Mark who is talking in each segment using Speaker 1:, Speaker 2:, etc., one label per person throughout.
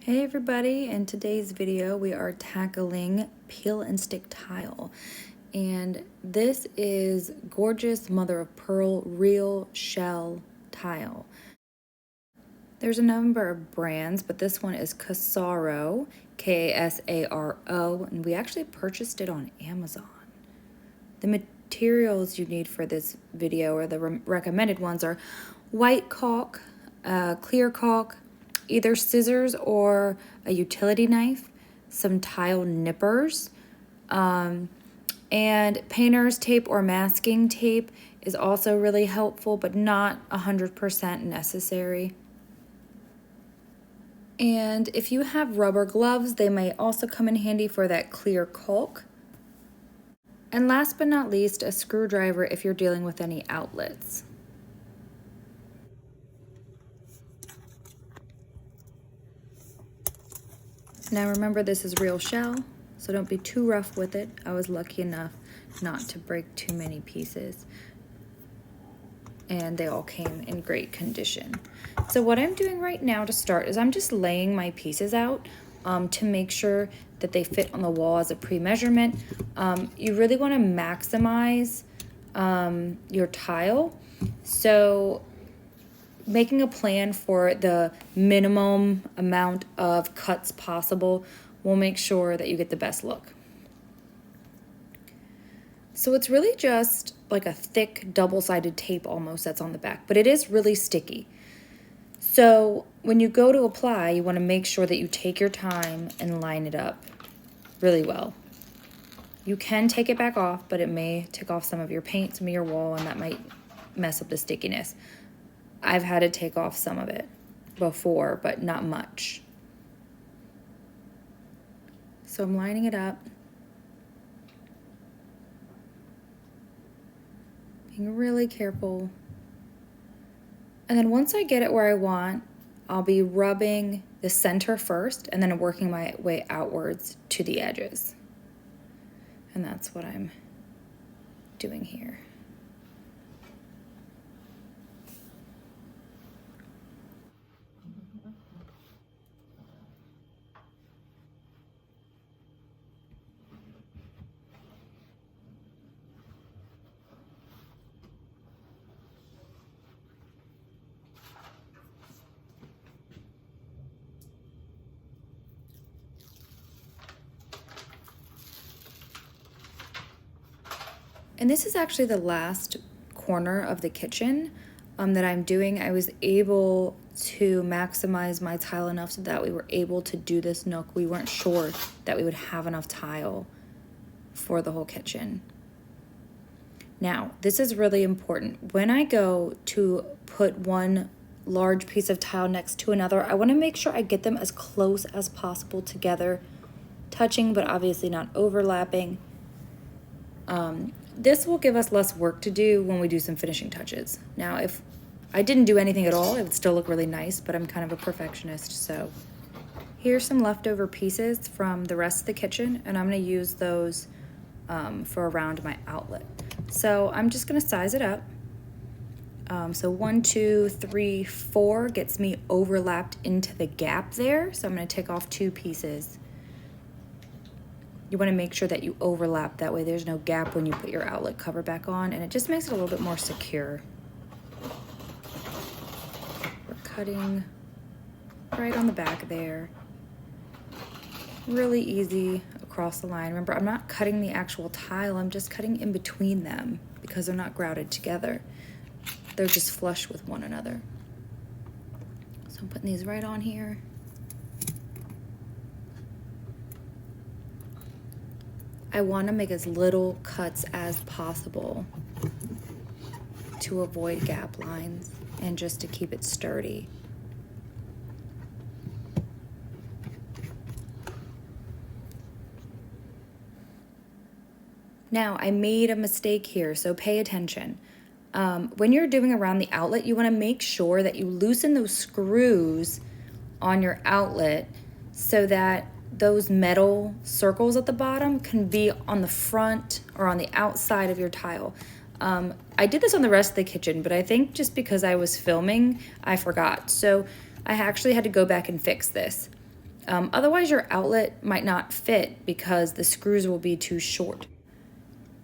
Speaker 1: Hey everybody, in today's video we are tackling peel and stick tile, and this is gorgeous mother of pearl real shell tile. There's a number of brands, but this one is Kasaro, Kasaro, and we actually purchased it on Amazon. The materials you need for this video, or the recommended ones, are white caulk, clear caulk, either scissors or a utility knife, some tile nippers, and painter's tape or masking tape is also really helpful, but not 100% necessary. And if you have rubber gloves, they may also come in handy for that clear caulk. And last but not least, a screwdriver if you're dealing with any outlets. Now remember, this is real shell, so don't be too rough with it. I was lucky enough not to break too many pieces, and they all came in great condition. So what I'm doing right now to start is I'm just laying my pieces out to make sure that they fit on the wall as a pre-measurement. You really want to maximize your tile, so making a plan for the minimum amount of cuts possible will make sure that you get the best look. So it's really just like a thick double-sided tape almost that's on the back, but it is really sticky. So when you go to apply, you want to make sure that you take your time and line it up really well. You can take it back off, but it may take off some of your paint, some of your wall, and that might mess up the stickiness. I've had to take off some of it before, but not much. So I'm lining it up, being really careful. And then once I get it where I want, I'll be rubbing the center first and then working my way outwards to the edges. And that's what I'm doing here. And this is actually the last corner of the kitchen that I'm doing. I was able to maximize my tile enough so that we were able to do this nook. We weren't sure that we would have enough tile for the whole kitchen. Now, this is really important. When I go to put one large piece of tile next to another, I want to make sure I get them as close as possible together, touching but obviously not overlapping. This will give us less work to do when we do some finishing touches. Now, if I didn't do anything at all, it would still look really nice, but I'm kind of a perfectionist, so here's some leftover pieces from the rest of the kitchen, and I'm going to use those for around my outlet. So I'm just going to size it up. So 1, 2, 3, 4 gets me overlapped into the gap there, so I'm going to take off 2 pieces. You want to make sure that you overlap, that way there's no gap when you put your outlet cover back on, and it just makes it a little bit more secure. We're cutting right on the back there. Really easy across the line. Remember, I'm not cutting the actual tile, I'm just cutting in between them because they're not grouted together. They're just flush with one another. So I'm putting these right on here. I want to make as little cuts as possible to avoid gap lines and just to keep it sturdy. Now, I made a mistake here, so pay attention. When you're doing around the outlet, you want to make sure that you loosen those screws on your outlet so that those metal circles at the bottom can be on the front or on the outside of your tile. I did this on the rest of the kitchen, but I think just because I was filming, I forgot. So I actually had to go back and fix this. Otherwise, your outlet might not fit because the screws will be too short.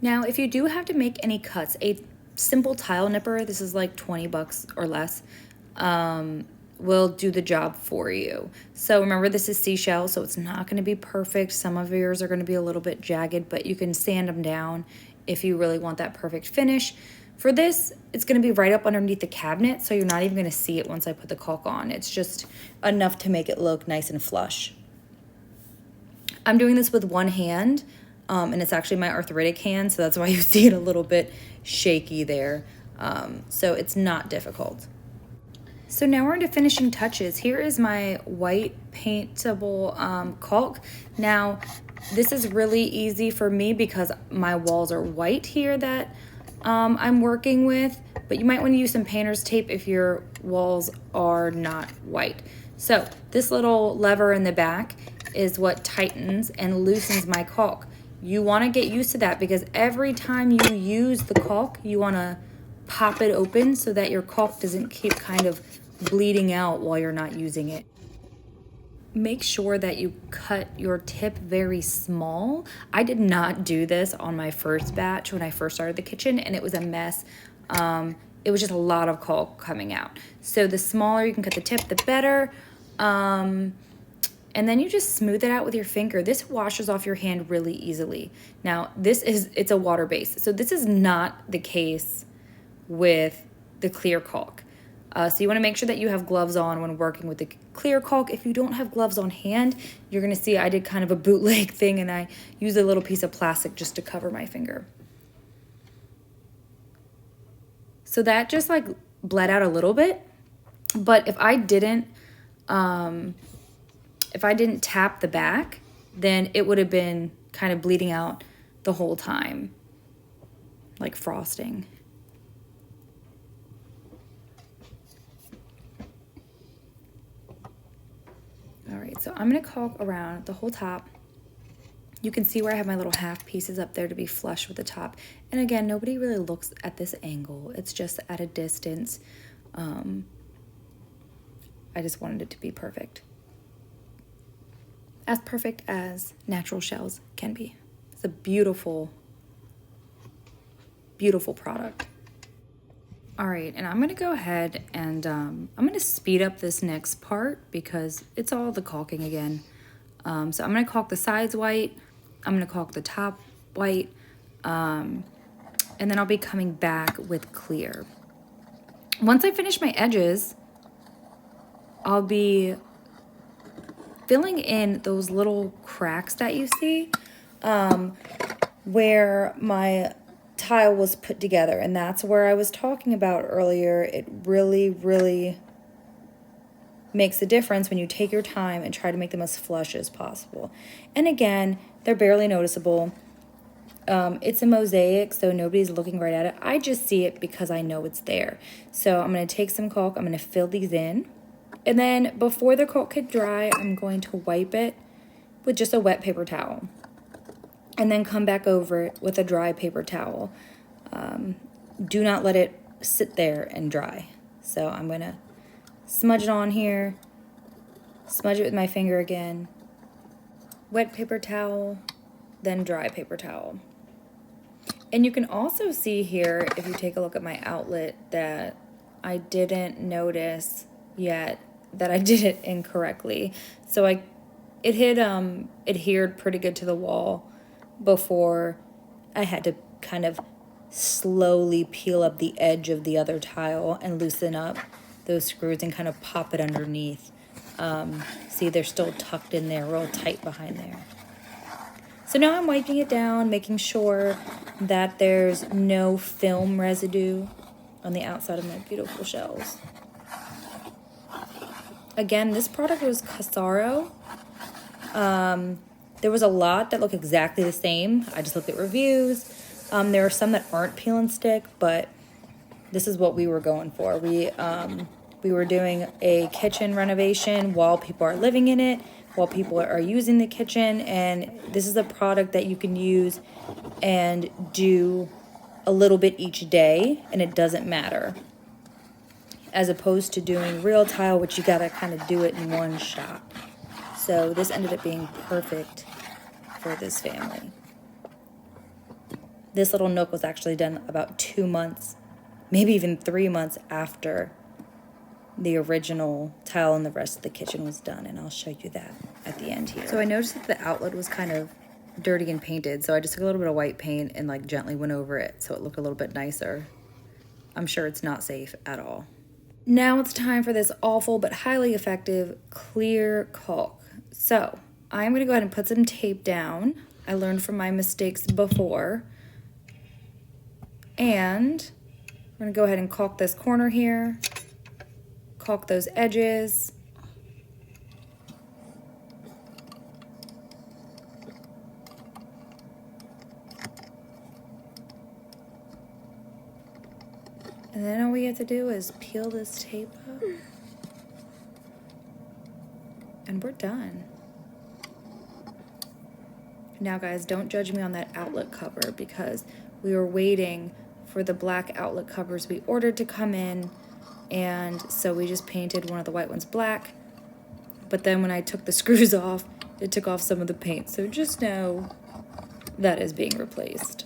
Speaker 1: Now, if you do have to make any cuts, a simple tile nipper, this is like 20 bucks or less, will do the job for you. So remember, this is seashell, so it's not going to be perfect. Some of yours are going to be a little bit jagged, but you can sand them down if you really want that perfect finish. For this, it's going to be right up underneath the cabinet, so you're not even going to see it once I put the caulk on. It's just enough to make it look nice and flush. I'm doing this with one hand, and it's actually my arthritic hand, so that's why you see it a little bit shaky there. So it's not difficult. So now we're into finishing touches. Here is my white paintable caulk. Now, this is really easy for me because my walls are white here that I'm working with, but you might want to use some painter's tape if your walls are not white. So this little lever in the back is what tightens and loosens my caulk. You want to get used to that because every time you use the caulk, you want to pop it open so that your caulk doesn't keep kind of bleeding out while you're not using it. Make sure that you cut your tip very small. I did not do this on my first batch when I first started the kitchen, and it was a mess. It was just a lot of caulk coming out. So the smaller you can cut the tip, the better. And then you just smooth it out with your finger. This washes off your hand really easily. Now, it's a water base. So this is not the case with the clear caulk. So you want to make sure that you have gloves on when working with the clear caulk. If you don't have gloves on hand, you're going to see I did kind of a bootleg thing, and I used a little piece of plastic just to cover my finger. So that just like bled out a little bit, but if I didn't tap the back, then it would have been kind of bleeding out the whole time, like frosting. All right, so I'm gonna caulk around the whole top. You can see where I have my little half pieces up there to be flush with the top. And again, nobody really looks at this angle. It's just at a distance. I just wanted it to be perfect. As perfect as natural shells can be. It's a beautiful, beautiful product. All right, and I'm gonna go ahead and I'm gonna speed up this next part because it's all the caulking again. So I'm gonna caulk the sides white, I'm gonna caulk the top white, and then I'll be coming back with clear. Once I finish my edges, I'll be filling in those little cracks that you see where my tile was put together, and that's where I was talking about earlier. It really, really makes a difference when you take your time and try to make them as flush as possible. And again, they're barely noticeable. It's a mosaic, so nobody's looking right at it. I just see it because I know it's there. So I'm going to take some caulk, I'm going to fill these in, and then before the caulk could dry, I'm going to wipe it with just a wet paper towel, and then come back over it with a dry paper towel. Do not let it sit there and dry. So I'm gonna smudge it on here, smudge it with my finger again, wet paper towel, then dry paper towel. And you can also see here, if you take a look at my outlet, that I didn't notice yet that I did it incorrectly. So it had adhered pretty good to the wall before I had to kind of slowly peel up the edge of the other tile and loosen up those screws and kind of pop it underneath. See, they're still tucked in there real tight behind there. So now I'm wiping it down, making sure that there's no film residue on the outside of my beautiful shells. Again, this product was Casaro. There was a lot that look exactly the same. I just looked at reviews. There are some that aren't peel and stick, but this is what we were going for. We were doing a kitchen renovation while people are living in it, while people are using the kitchen, and this is a product that you can use and do a little bit each day, and it doesn't matter. As opposed to doing real tile, which you gotta kind of do it in one shot. So this ended up being perfect for this family. This little nook was actually done about 2 months, maybe even 3 months after the original tile and the rest of the kitchen was done, and I'll show you that at the end here. So I noticed that the outlet was kind of dirty and painted, so I just took a little bit of white paint and like gently went over it so it looked a little bit nicer. I'm sure it's not safe at all. Now it's time for this awful but highly effective clear caulk. So I'm gonna go ahead and put some tape down. I learned from my mistakes before. And we're gonna go ahead and caulk this corner here, caulk those edges. And then all we have to do is peel this tape up. And we're done. Now guys, don't judge me on that outlet cover because we were waiting for the black outlet covers we ordered to come in, and so we just painted one of the white ones black. But then when I took the screws off, it took off some of the paint. So just know that is being replaced.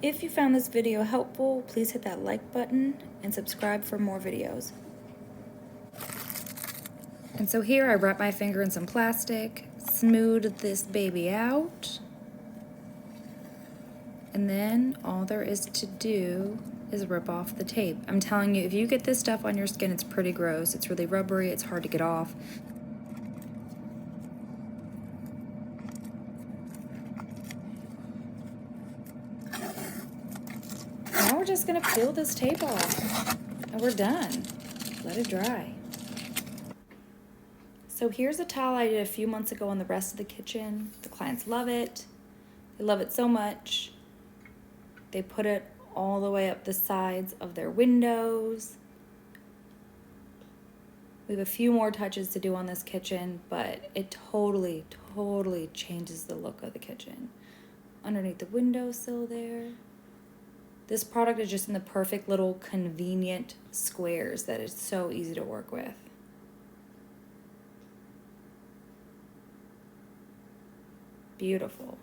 Speaker 1: If you found this video helpful, please hit that like button and subscribe for more videos. And so here I wrap my finger in some plastic, smooth this baby out, and then all there is to do is rip off the tape. I'm telling you, if you get this stuff on your skin, it's pretty gross. It's really rubbery, it's hard to get off. Now we're just gonna peel this tape off, and we're done. Let it dry. So here's a tile I did a few months ago on the rest of the kitchen. The clients love it. They love it so much. They put it all the way up the sides of their windows. We have a few more touches to do on this kitchen, but it totally changes the look of the kitchen. Underneath the windowsill there. This product is just in the perfect little convenient squares that is so easy to work with. Beautiful.